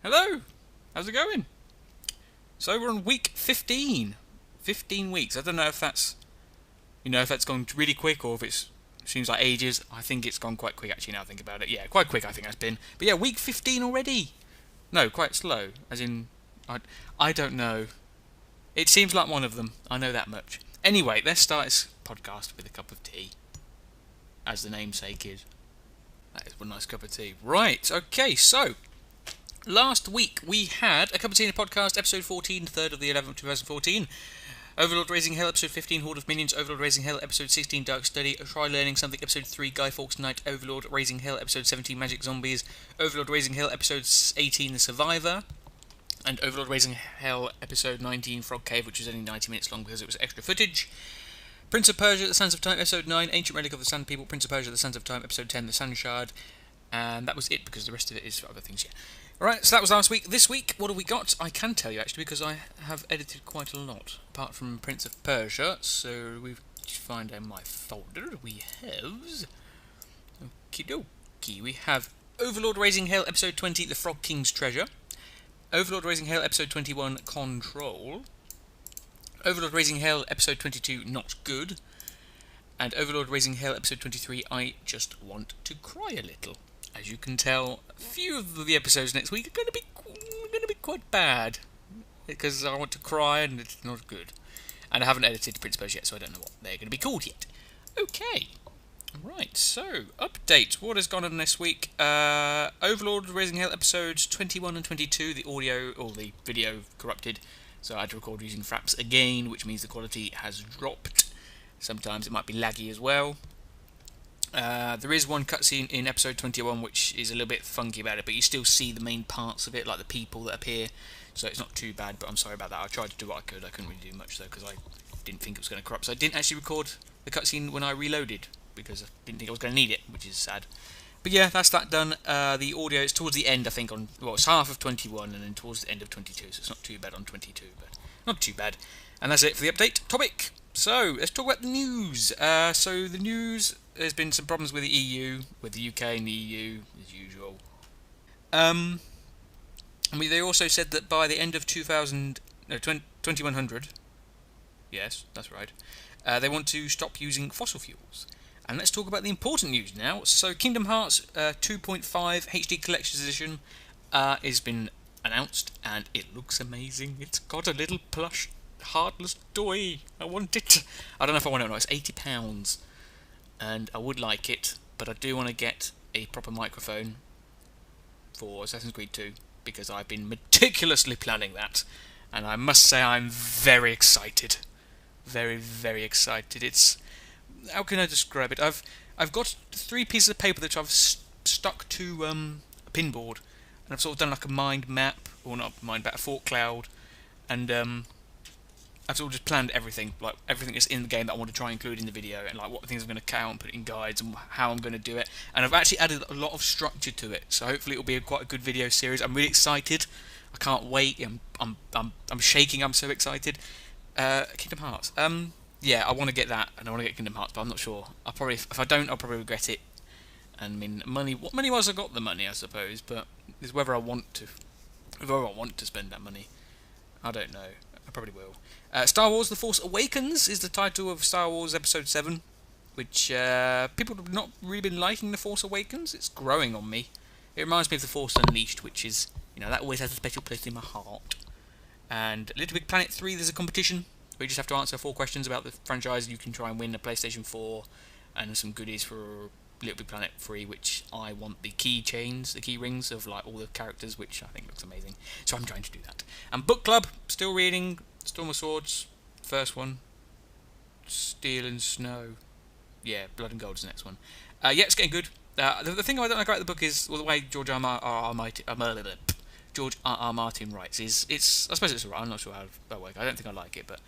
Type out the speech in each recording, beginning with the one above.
Hello! How's it going? So we're on week 15. 15 weeks. I don't know if that's, if that's gone really quick or if it seems like ages. I think it's gone quite quick actually now I think about it. Yeah, quite quick I think that's been. But yeah, week 15 already. No, quite slow. As in, I don't know. It seems like one of them. I know that much. Anyway, let's start this podcast with a cup of tea. As the namesake is. That is one nice cup of tea. Right, okay, so last week we had a Cup of Tea in a Podcast, episode 14, 3rd of the 11th, 2014. Overlord Raising Hell, episode 15, Horde of Minions. Overlord Raising Hell, episode 16, Dark Study. Try Learning Something, episode 3, Guy Fawkes Night. Overlord Raising Hell, episode 17, Magic Zombies. Overlord Raising Hell, episode 18, The Survivor. And Overlord Raising Hell, episode 19, Frog Cave, which was only 90 minutes long because it was extra footage. Prince of Persia, The Sands of Time, episode 9, Ancient Relic of the Sand People. Prince of Persia, The Sands of Time, episode 10, The Sand Shard. And that was it, because the rest of it is for other things, yeah. Alright, so that was last week. This week, what have we got? I can tell you, actually, because I have edited quite a lot, apart from Prince of Persia. So, we find out my folder. We have... Okie dokie. We have Overlord Raising Hell, episode 20, The Frog King's Treasure. Overlord Raising Hell, episode 21, Control. Overlord Raising Hell, episode 22, Not Good. And Overlord Raising Hell, episode 23, I Just Want to Cry a Little. As you can tell, a few of the episodes next week are going to be quite bad, because I want to cry and it's not good. And I haven't edited Prince of Persia yet, so I don't know what they're going to be called yet. Okay, right. So update. What has gone on this week? Overlord Raising Hell episodes 21 and 22. The audio or the video corrupted, so I had to record using Fraps again, which means the quality has dropped. Sometimes it might be laggy as well. There is one cutscene in episode 21 which is a little bit funky about it, but you still see the main parts of it, like the people that appear, so it's not too bad, but I'm sorry about that. I tried to do what I could. I couldn't really do much though, because I didn't think it was going to corrupt, so I didn't actually record the cutscene when I reloaded, because I didn't think I was going to need it, which is sad. But yeah, that's that done. The audio is towards the end, I think, it's half of 21 and then towards the end of 22, so it's not too bad on 22, but not too bad. And that's it for the update topic. So, let's talk about the news. So the news, there's been some problems with the EU, with the UK and the EU, as usual. They also said that by the end of 2100, yes, that's right, they want to stop using fossil fuels. And let's talk about the important news now. So Kingdom Hearts 2.5 HD Collector's Edition has been announced, and it looks amazing. It's got a little plush Heartless toy. I want it. I don't know if I want it or not. It's £80, and I would like it, but I do want to get a proper microphone for Assassin's Creed 2, because I've been meticulously planning that, and I must say I'm very excited. Very, very excited. It's... how can I describe it? I've got 3 pieces of paper that I've stuck to a pinboard, and I've sort of done like a mind map, or not mind map, a thought cloud, and I've sort of just planned everything, like everything that's in the game that I want to try and include in the video, and like what things I'm going to count and put in guides and how I'm going to do it. And I've actually added a lot of structure to it, so hopefully it'll be quite a good video series. I'm really excited. I can't wait. I'm shaking. I'm so excited. Kingdom Hearts. Yeah, I want to get that, and I want to get Kingdom Hearts, but I'm not sure. I'll probably, if I don't, I'll probably regret it. And I mean, money-wise, I got the money, I suppose, but it's whether I want to spend that money. I don't know. I probably will. Star Wars The Force Awakens is the title of Star Wars Episode 7, which people have not really been liking The Force Awakens. It's growing on me. It reminds me of The Force Unleashed, which is, that always has a special place in my heart. And Little Big Planet 3, there's a competition where you just have to answer 4 questions about the franchise. You can try and win a PlayStation 4 and some goodies for Little Big Planet 3, which I want the keychains, the key rings of like all the characters, which I think looks amazing. So I'm trying to do that. And Book Club, still reading Storm of Swords, first one. Steel and Snow. Yeah, Blood and Gold is the next one. Yeah, it's getting good. The thing I don't like about the book is, well, the way George R.R. Martin writes is, I suppose it's alright. I'm not sure how that works. I don't think I like it, but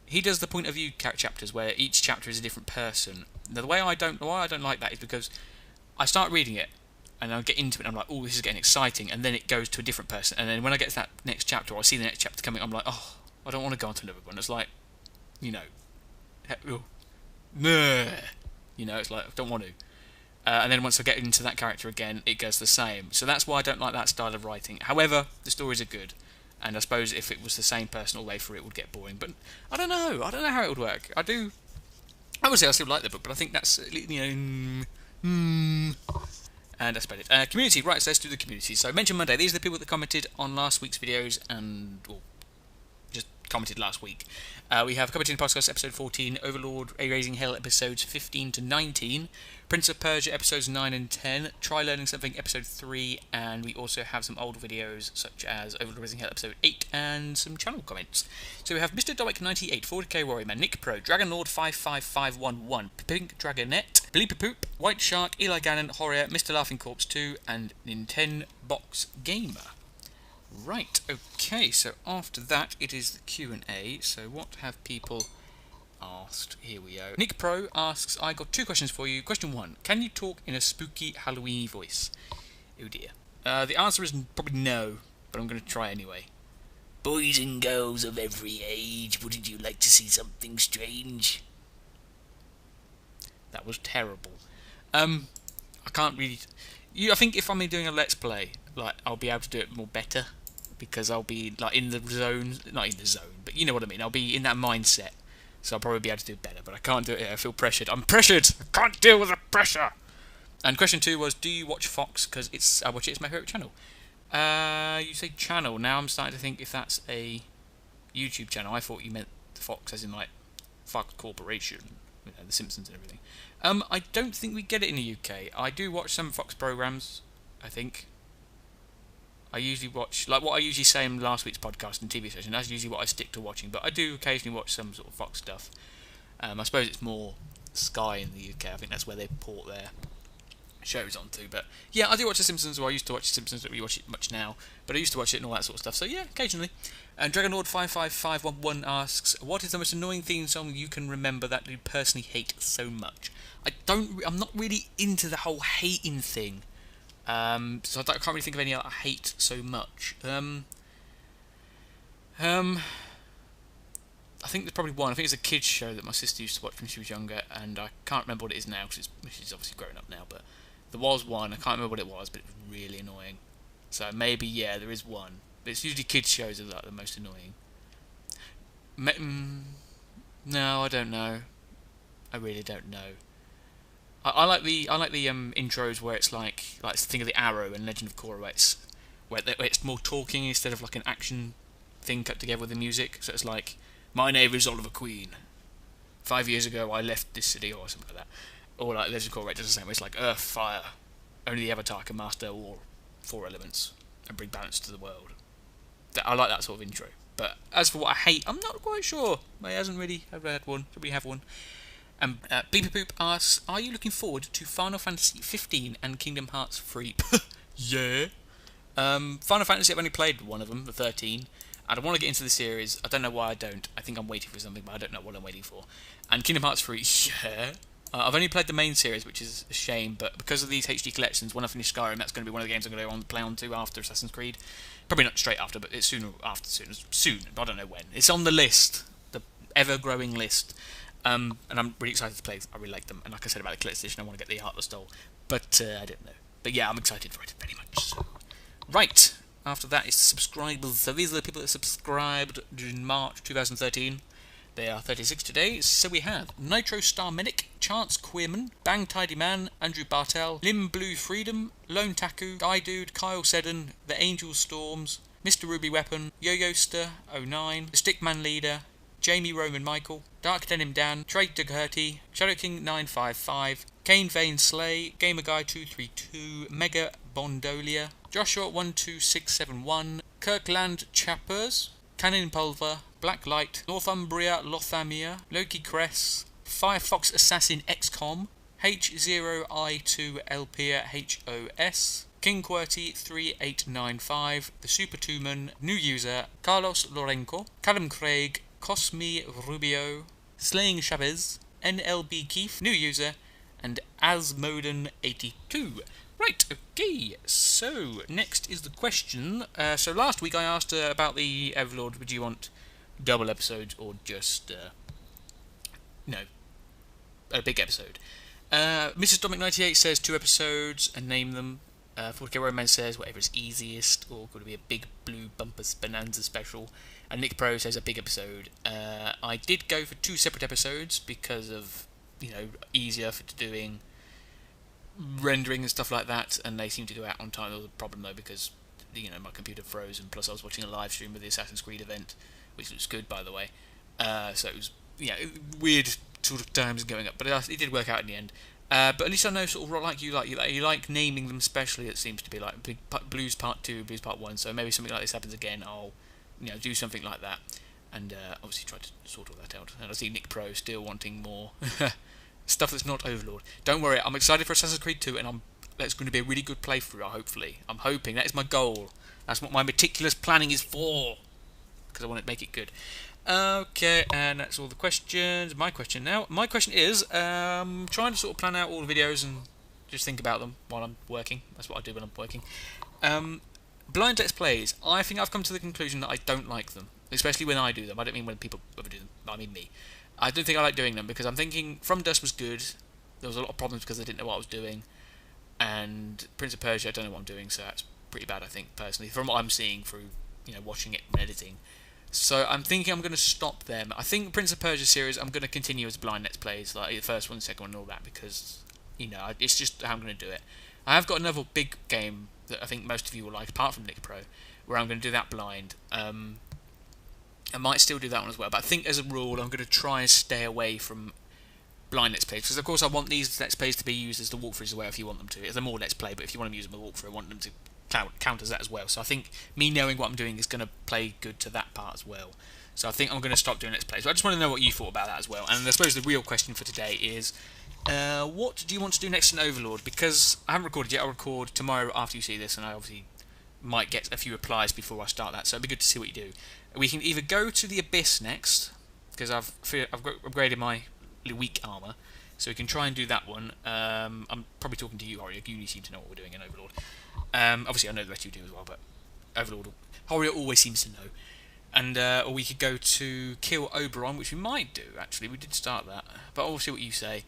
he does the point of view chapters where each chapter is a different person. Now, why I don't like that is because I start reading it and I get into it and I'm like, oh, this is getting exciting, and then it goes to a different person, and then when I get to that next chapter, or I see the next chapter coming, I'm like, oh, I don't want to go on to another one. It's like, nah. It's like, I don't want to. and then once I get into that character again, it goes the same. So that's why I don't like that style of writing. However, the stories are good, and I suppose if it was the same person all the way through, it would get boring. But I don't know. I don't know how it would work. I would say I still like the book, but I think that's, and that's about it. Community, right, so let's do the community. So Mention Monday, these are the people that commented on last week's videos and just commented last week. We have Commenting Podcast episode 14, Overlord, A Raising Hell episodes 15 to 19, Prince of Persia episodes 9 and 10, Try Learning Something episode 3, and we also have some old videos such as Overlord Raising Hell episode 8 and some channel comments. So we have Mr. Domic98, 40k Warriorman, Nick Pro, Dragonlord 55511, Pink Dragonette, Bleeper Poop, White Shark, Eli Gannon, Horror, Mr. Laughing Corpse 2, and Nintendo Box Gamer. Right, okay, so after that it is the Q&A. So what have people asked? Here we go. Nick Pro asks, I got 2 questions for you. Question 1, can you talk in a spooky Halloween voice? Oh dear. The answer is probably no, but I'm going to try anyway. Boys and girls of every age, wouldn't you like to see something strange? That was terrible. I can't really... I think if I'm doing a Let's Play, like, I'll be able to do it more better, because I'll be, like, in the zone, not in the zone, but you know what I mean, I'll be in that mindset, so I'll probably be able to do it better, but I can't do it here, I feel pressured. I'm pressured! I can't deal with the pressure! And question 2 was, do you watch Fox? Because I watch it, it's my favourite channel. You say channel, now I'm starting to think if that's a YouTube channel. I thought you meant Fox as in, like, Fox Corporation, you know, The Simpsons and everything. I don't think we get it in the UK. I do watch some Fox programmes, I think. I usually watch, like what I usually say in last week's podcast and TV session, that's usually what I stick to watching, but I do occasionally watch some sort of Fox stuff. I suppose it's more Sky in the UK, I think that's where they port their shows onto, but yeah, I do watch The Simpsons, or I used to watch The Simpsons, don't really watch it much now, but I used to watch it and all that sort of stuff, so yeah, occasionally. And Dragonlord55511 asks, what is the most annoying theme song you can remember that you personally hate so much? I'm not really into the whole hating thing. So I can't really think of any I hate so much. I think there's probably one. I think it's a kids show that my sister used to watch when she was younger, and I can't remember what it is now because she's obviously grown up now. But there was one. I can't remember what it was, but it was really annoying. So maybe yeah, there is one. But it's usually kids shows that are like the most annoying. No, I don't know. I really don't know. I like the intros where it's like Thing of the Arrow and Legend of Korra, where it's more talking instead of like an action thing cut together with the music. So it's like, my name is Oliver Queen. 5 years ago I left this city, or something like that. Or like Legend of Korra, it does the same. It's like Earth, Fire. Only the Avatar can master all 4 elements and bring balance to the world. I like that sort of intro. But as for what I hate, I'm not quite sure. I hasn't really ever had one. Probably have one. Bleeper Poop asks, are you looking forward to Final Fantasy 15 and Kingdom Hearts 3? Yeah. Final Fantasy, I've only played one of them, the 13, and I want to get into the series. I don't know why I don't. I think I'm waiting for something, but I don't know what I'm waiting for. And Kingdom Hearts 3, yeah. I've only played the main series, which is a shame, but because of these HD collections, when I finish Skyrim, that's going to be one of the games I'm going to play on to after Assassin's Creed. Probably not straight after, but it's soon. I don't know when. It's on the list, the ever-growing list. And I'm really excited to play. I really like them, and like I said about the collector's edition, I want to get the Heartless Doll, but I don't know. But yeah, I'm excited for it very much. So. Right, after that is subscribers. So these are the people that subscribed in March 2013. They are 36 today. So we have Nitro Star Medic, Chance Queerman, Bang Tidy Man, Andrew Bartel, Lim Blue Freedom, Lone Taku, Guy Dude, Kyle Seddon, The Angel Storms, Mr. Ruby Weapon, Yo-Yoster 09, The Stickman Leader, Jamie Roman Michael, Dark Denim Dan, Trey Dugherty, Shadow King 955, Kane Vane Slay, Gamer Guy 232, Mega Bondolia, Joshua 12671, Kirkland Chappers, Cannon Pulver, Black Light, Northumbria Lothamia, Loki Cress, Firefox Assassin XCOM, H0I2LPia HOS, King QWERTY 3895, The Super Tuman, New User, Carlos Lorenco, Callum Craig, Cosme Rubio, Slaying Chavez, NLB Keith, New User, and Asmoden82. Right, okay, so next is the question. So last week I asked about the Overlord, would you want double episodes or just, a big episode? Mrs. Dominic98 says 2 episodes and name them. 40k Romance says whatever is easiest, or could it be a big blue bumpers bonanza special. And Nick Pro says a big episode. I did go for 2 separate episodes because of, easier for doing rendering and stuff like that, and they seem to go out on time. There was a problem though because my computer froze, and plus I was watching a live stream of the Assassin's Creed event, which was good by the way. So it was weird sort of times going up, but it did work out in the end. But at least I know sort of like you like naming them specially. It seems to be like Blues Part 2, Blues Part 1. So maybe something like this happens again, I'll do something like that, and obviously try to sort all that out. And I see Nick Pro still wanting more stuff that's not Overlord. Don't worry, I'm excited for Assassin's Creed 2, and that's going to be a really good playthrough. Hopefully, I'm hoping that is my goal. That's what my meticulous planning is for, because I want to make it good. Okay, and that's all the questions. My question is, trying to sort of plan out all the videos and just think about them while I'm working. That's what I do when I'm working. Blind Let's Plays. I think I've come to the conclusion that I don't like them, especially when I do them. I don't mean when people ever do them. I mean me. I don't think I like doing them because I'm thinking From Dust was good. There was a lot of problems because I didn't know what I was doing, and Prince of Persia, I don't know what I'm doing, so that's pretty bad. I think personally, from what I'm seeing through watching it and editing. So I'm thinking I'm going to stop them. I think Prince of Persia series I'm going to continue as Blind Let's Plays, like the first one, the second one, and all that, because it's just how I'm going to do it. I have got another big game that I think most of you will like, apart from Nick Pro, where I'm going to do that blind. I might still do that one as well, but I think as a rule I'm going to try and stay away from blind Let's Plays, because of course I want these Let's Plays to be used as the walkthroughs as well if you want them to. They're more Let's Play, but if you want them to use them as a walkthrough, I want them to count as that as well. So I think me knowing what I'm doing is going to play good to that part as well. So I think I'm going to stop doing Let's Plays. But I just want to know what you thought about that as well. And I suppose the real question for today is, what do you want to do next in Overlord? Because I haven't recorded yet. I'll record tomorrow after you see this, and I obviously might get a few replies before I start that. So it'd be good to see what you do. We can either go to the Abyss next, because I've upgraded my weak armour, so we can try and do that one. I'm probably talking to you, Horia. You seem to know what we're doing in Overlord. Obviously I know the rest of you do as well, but Overlord, Horia always seems to know. And or we could go to kill Oberon, which we might do, actually. We did start that, but I'll see what you say.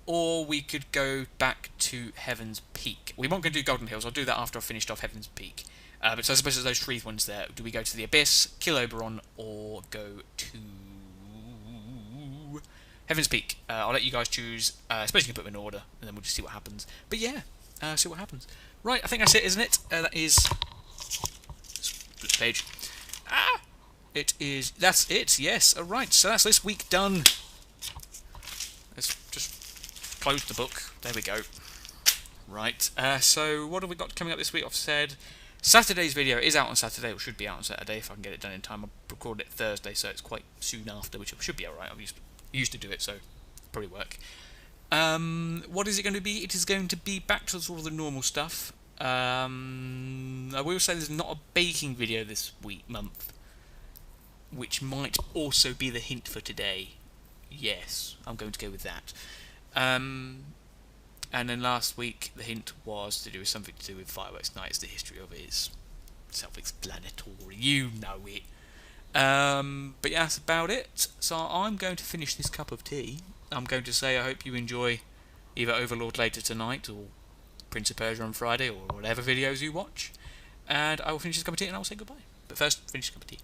Or we could go back to Heaven's Peak. We won't go do Golden Hills. I'll do that after I've finished off Heaven's Peak. But so I suppose there's those 3 ones there. Do we go to the Abyss, kill Oberon, or go to Heaven's Peak? I'll let you guys choose. I suppose you can put them in order, and then we'll just see what happens. But yeah, see what happens. Right, I think that's it, isn't it? That is... Flip page. It is... That's it, yes. Alright, so that's this week done. Let's just close the book. There we go. Right, so what have we got coming up this week? I've said Saturday's video is out on Saturday, or should be out on Saturday if I can get it done in time. I recorded it Thursday, so it's quite soon after, which should be alright. I used to do it, so probably work. What is it going to be? It is going to be back to sort of the normal stuff. I will say there's not a baking video this month, which might also be the hint for today. Yes, I'm going to go with that. And then last week the hint was to do with something to do with Fireworks Nights. The history of it is self-explanatory. You know it. But yeah, that's about it. So I'm going to finish this cup of tea. I'm going to say I hope you enjoy either Overlord later tonight or Prince of Persia on Friday or whatever videos you watch. And I will finish this cup of tea and I will say goodbye. But first, finish the cup of tea.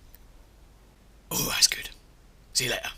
Oh, that's good. See you later.